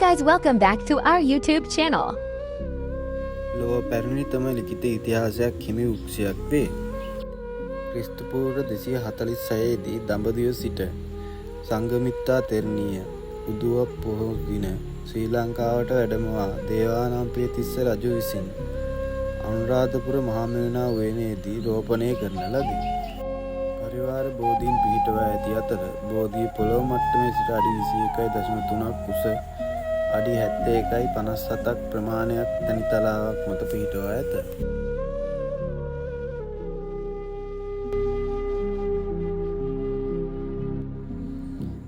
guys, welcome back to our YouTube channel. ලොව පැරණිතම ලිඛිත ඉතිහාසයක් හිමි වෘක්ෂයක් වේ. ක්‍රිස්තු පූර්ව 246 දී දඹදිව සිට සංඝමිත්තා තෙරණිය උදුව පොහොය දින ශ්‍රී ලංකාවට වැඩමවා දේවානම්පිය තිස්ස රජු විසින් අනුරාධපුර මහමෙවුනා උයනේදී රෝපණය කරන ලදී. පරිවාර බෝධීන් පිහිටවා ඇති අතර බෝධිය පොළොව මට්ටමේ සිට අඩි 21.3ක් උස අඩි 71.57ක් ප්‍රමාණයක් තනි තලාවක් මත පිහිටවා ඇත.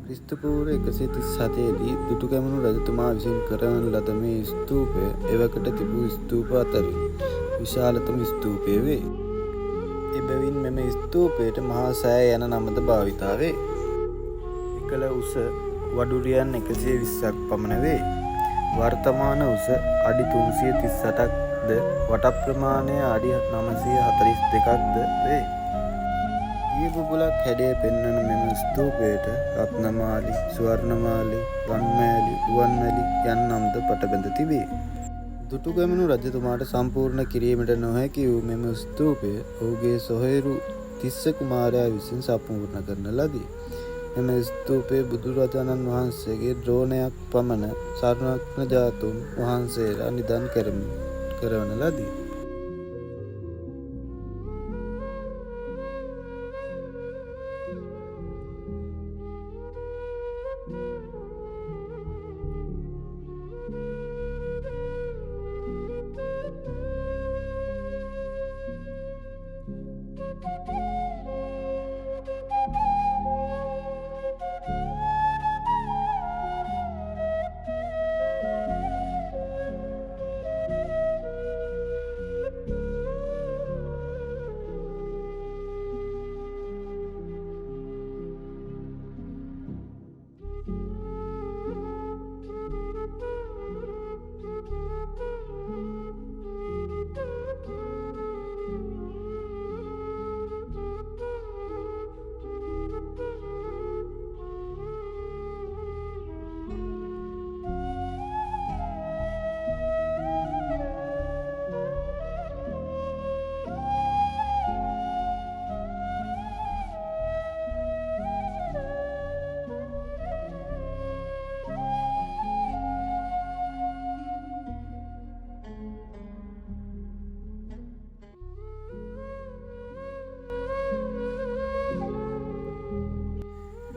ක්‍රිස්තු පූර්ව 137 දී දුටුගැමුණු රජතුමා විසින් කරවන ලද මේ ස්තූපය එවකට තිබූ ස්තූප අතරින් විශාලතම ස්තූපය වේ. එබැවින් මෙම ස්තූපයට මහා සෑය යන නමද භාවිතා වේ. එකල උස වඩුරියන් 120ක් පමණ වේ. වර්තමාන උස අඩි 338ක්ද වට ප්‍රමාණය අඩි 942ක්ද වේ. ඊය බුබුලක් හැඩය පෙන්වන මෙම ස්තූපයට රත්නමාලි, ස්වර්ණමාලි, වන්මෑලි, රුවන්මැලි යන නම්ද පටබැඳ තිබේ. දුටුගැමුණු රජතුමාට සම්පූර්ණ කිරීමට නොහැකි වූ මෙම ස්තූපය ඔහුගේ සොහොයුරු තිස්ස කුමාරයා විසින් සම්පූර්ණ කරන ලදී. මෙම ස්තූපයේ බුදුරජාණන් වහන්සේගේ ද්‍රෝණයක් පමණ සර්වඥ ධාතුන් වහන්සේලා නිධන් කරවන ලදී.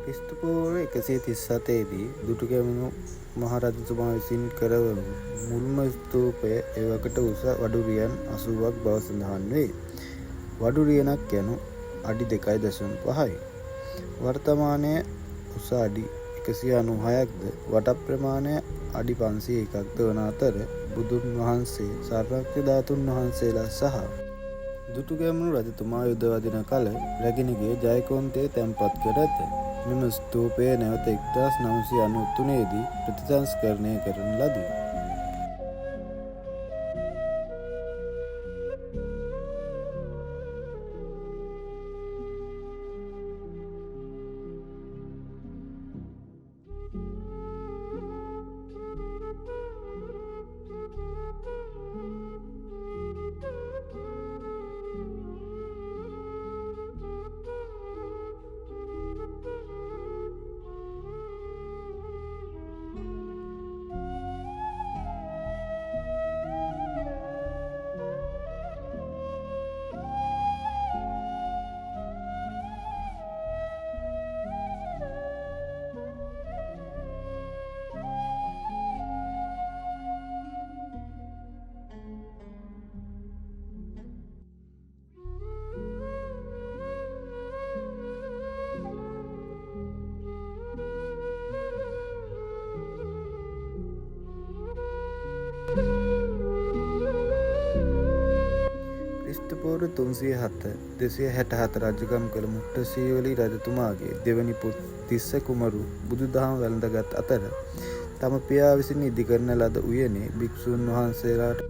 ක්‍රිස්තු පූර්ව 137 දී දුටුගැමුණු මහරජතුමා විසින් කරවන මුල්ම ස්තූපය එවකට උස වඩුරියන් 80ක් බව සඳහන් වේ. වඩුරියනක් යනු අඩි 2.5යි. වර්තමානයේ උස අඩි 196ක්ද වට ප්‍රමාණය අඩි 501ක්ද වන අතර බුදුන් වහන්සේ සර්වඥ ධාතුන් වහන්සේලා සහ දුටුගැමුණු රජතුමා යුද වදින කල රැගෙන ගිය ජයකොන්තේ තැන්පත් කර ඇත. මෙම ස්තූපය නැවත 1993 දී ප්‍රතිසංස්කරණය කරන ලදී. ක්‍රිස්තු පූර්ව 307 264 රජකම් කළ මුට්ටසීවලි රජතුමාගේ දෙවැනි පුත් තිස්ස කුමරු බුදුදහම වැළඳගත් අතර තම පියා විසින් ඉදිකරන ලද උයනේ භික්ෂුන් වහන්සේලාට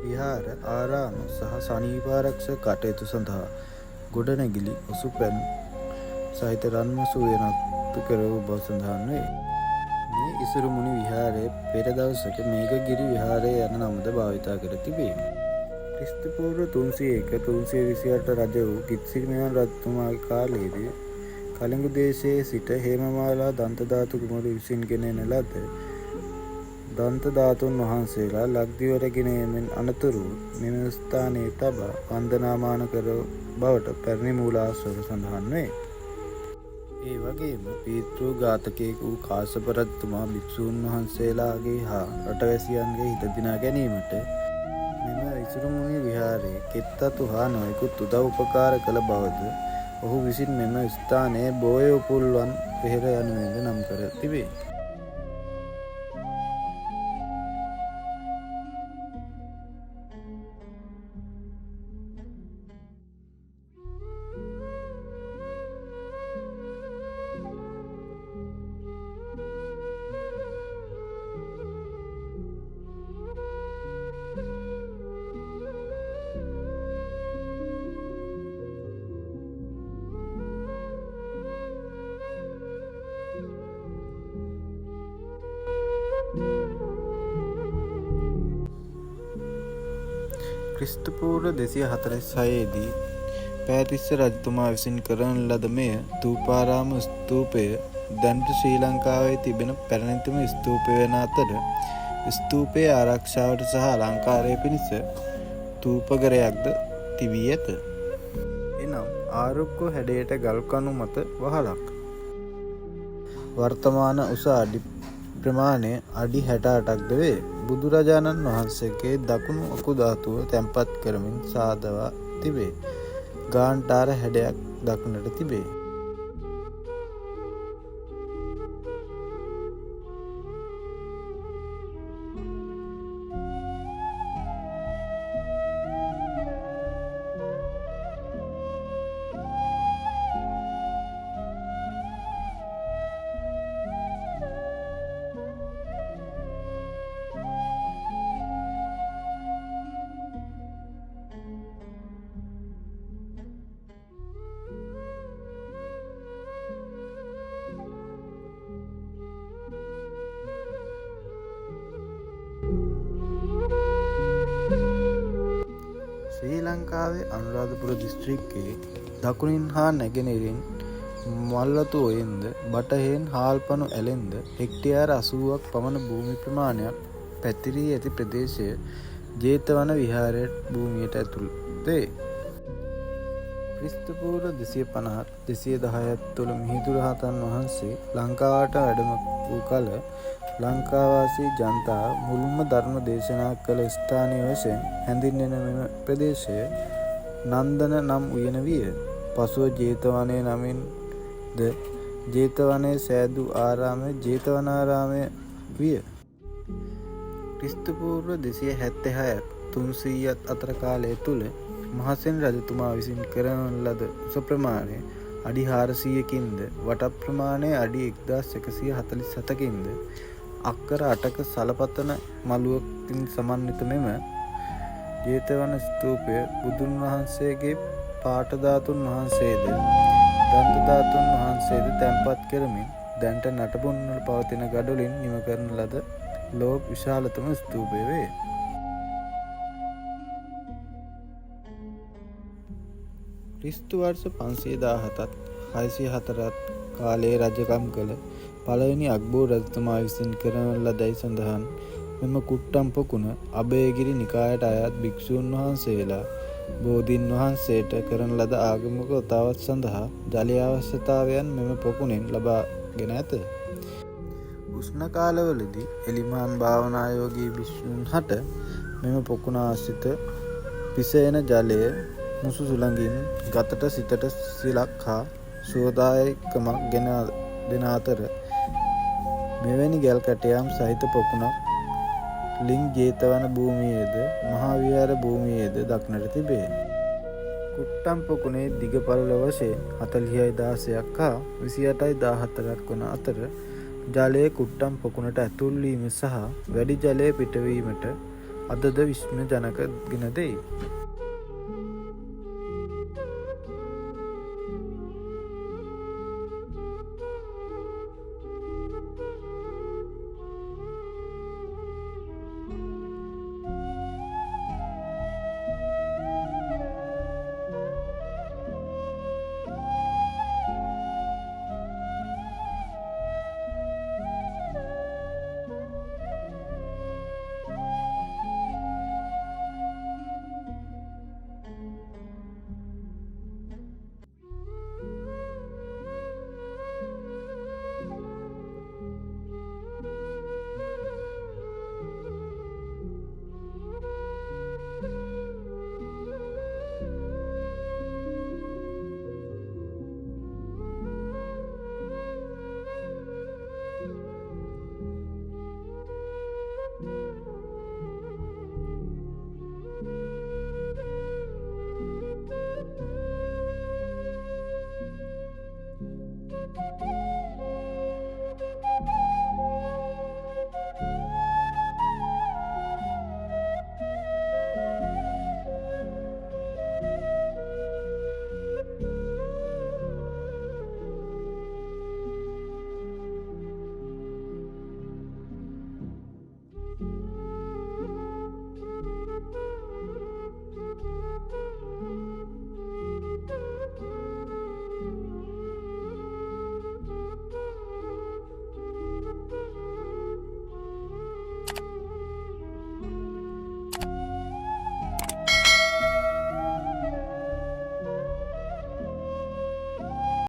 විහාර ආරාම සහ සනීපාරක්ෂක කටයුතු සඳහා ගොඩනැගිලි ඔසුපැන් සහිත රන්මසු උයනක් කරවූ බව සඳහන් වේ. මේ ඉසුරු මුනි විහාරයේ පෙර දවසක මේඝගිරි විහාරය යන නමද භාවිතා කර තිබේ. ක්‍රිස්තු පූර්ව 301 328 රජ වූ කිත්සිරිමෙවන් රජතුමාගේ කාලයේදී කලිඟු දේශයේ සිට හේමමාලා දන්තධාතු කුමරු විසින් ගෙන එන ලද දන්තධාතුන් වහන්සේලා ලක්දිවට ගෙන යාමෙන් අනතුරු මෙම ස්ථානයේ තබා වන්දනාමාන කර බවට පැරණි මූලාශ්‍රවල සඳහන් වේ. ඒ වගේම පීතෘ ඝාතකයෙකු වූ කාශ්‍යප රජතුමා භික්ෂූන් වහන්සේලාගේ හා රටවැසියන්ගේ හිත දිනා ගැනීමට මෙම ඉසුරුමුනි විහාරයේ කෙත්තතු හා නොයෙකුත් උදව් උපකාර කළ බවද ඔහු විසින් මෙම ස්ථානයේ බෝය උපුල්වන් පෙහෙර යනුවෙන්ද නම් කර තිබේ. ක්‍රිස්තු පූර්ව 246 දී පෑතිස්ස රජතුමා විසින් කරන ලද මෙය ථූපාරාම ස්තූපය දැනට ශ්‍රී ලංකාවේ තිබෙන පැරණිතම ස්තූපය වන අතර ස්තූපයේ ආරක්ෂාවට සහ අලංකාරය පිණිස ථූපගරයක්ද තිබී ඇත. එනම් ආරුක්කු හැඩයට ගල්කණු මත වහලක්. වර්තමාන උස අඩි ප්‍රමාණය අඩි 68ක්ද වේ. බුදුරජාණන් වහන්සේගේ දකුණු අකු ධාතුව තැන්පත් කරමින් සාදවා තිබේ. ගාන්ඨාර හැඩයක් දක්නට තිබේ. ශ්‍රී ලංකාවේ අනුරාධපුර දිස්ත්‍රික්කයේ දකුණින් හා නැගෙනහිරින් මල්වතු ඔයෙන්ද බටහිරින් හාල්පනු ඇලෙන්ද හෙක්ටයාර 80ක් පමණ භූමි ප්‍රමාණයක් පැතිරී ඇති ප්‍රදේශය ජේතවන විහාරයේ භූමියට ඇතුල් වේ. ක්‍රිස්තු පූර්ව 250 210 තුළ මිහිඳු රහතන් වහන්සේ ලංකාවට වැඩම වූ කල ලංකාවාසී ජනතාව මුළුම ධර්ම දේශනා කළ ස්ථානීය වශයෙන් හැඳින්වෙන මෙම ප්‍රදේශය නන්දන නම් උයන විය. පසුව ජේතවනය නමින් ද ජේතවනයේ සෑදූ ආරාමය ජේතවනාරාමය විය. ක්‍රිස්තු පූර්ව 276 300 අතර කාලය තුල මහසෙන් රජතුමා විසින් කරන ලද උස ප්‍රමාණය අඩි 400කින්ද වට ප්‍රමාණය අඩි 1147කින්ද අක්කර 8ක සලපතන මළුවකින් සමන්විත මෙම ජේතවන ස්තූපය බුදුන් වහන්සේගේ පාට ධාතුන් වහන්සේද දන්ත ධාතුන් වහන්සේද තැන්පත් කරමින් දැන්ට නටබුන් වල පවතින ගඩොලින් නිම කරන ලද ලෝක විශාලතම ස්තූපය වේ. ක්‍රිස්තු වර්ෂ 517ත් 604ත් කාලයේ රජකම් කළ පළවෙනි අක්බෝ රජතුමා විසින් කරන ලදැයි සඳහන් මෙම කුට්ටම් පොකුණ අභයගිරි නිකායට අයත් භික්ෂූන් වහන්සේලා බෝධීන් වහන්සේට කරන ලද ආගමික වතාවත් සඳහා ජලය අවශ්‍යතාවයන් මෙම පොකුණෙන් ලබාගෙන ඇත. උෂ්ණ කාලවලදී එලිමාන් භාවනායෝගී භික්ෂූන් හට මෙම පොකුණ ආශ්‍රිත පිසෙන ජලය මුසු සුළඟින් ගතට සිතට සිලක් හා සුවදායකමක් ගෙන දෙන අතර මෙවැනි ගල් කැටයම් සහිත පොකුණක් ලිං ජේතවන භූමියේද මහා විහාර භූමියේද දක්නට තිබේ. කුට්ටම් පොකුණේ දිග පළල වශයෙන් 40.16ක් හා 28.14ක් වන අතර ජලය කුට්ටම් පොකුණට ඇතුල් වීම සහ වැඩි ජලය පිටවීමට අදද විස්මයජනක ගෙන දෙයි.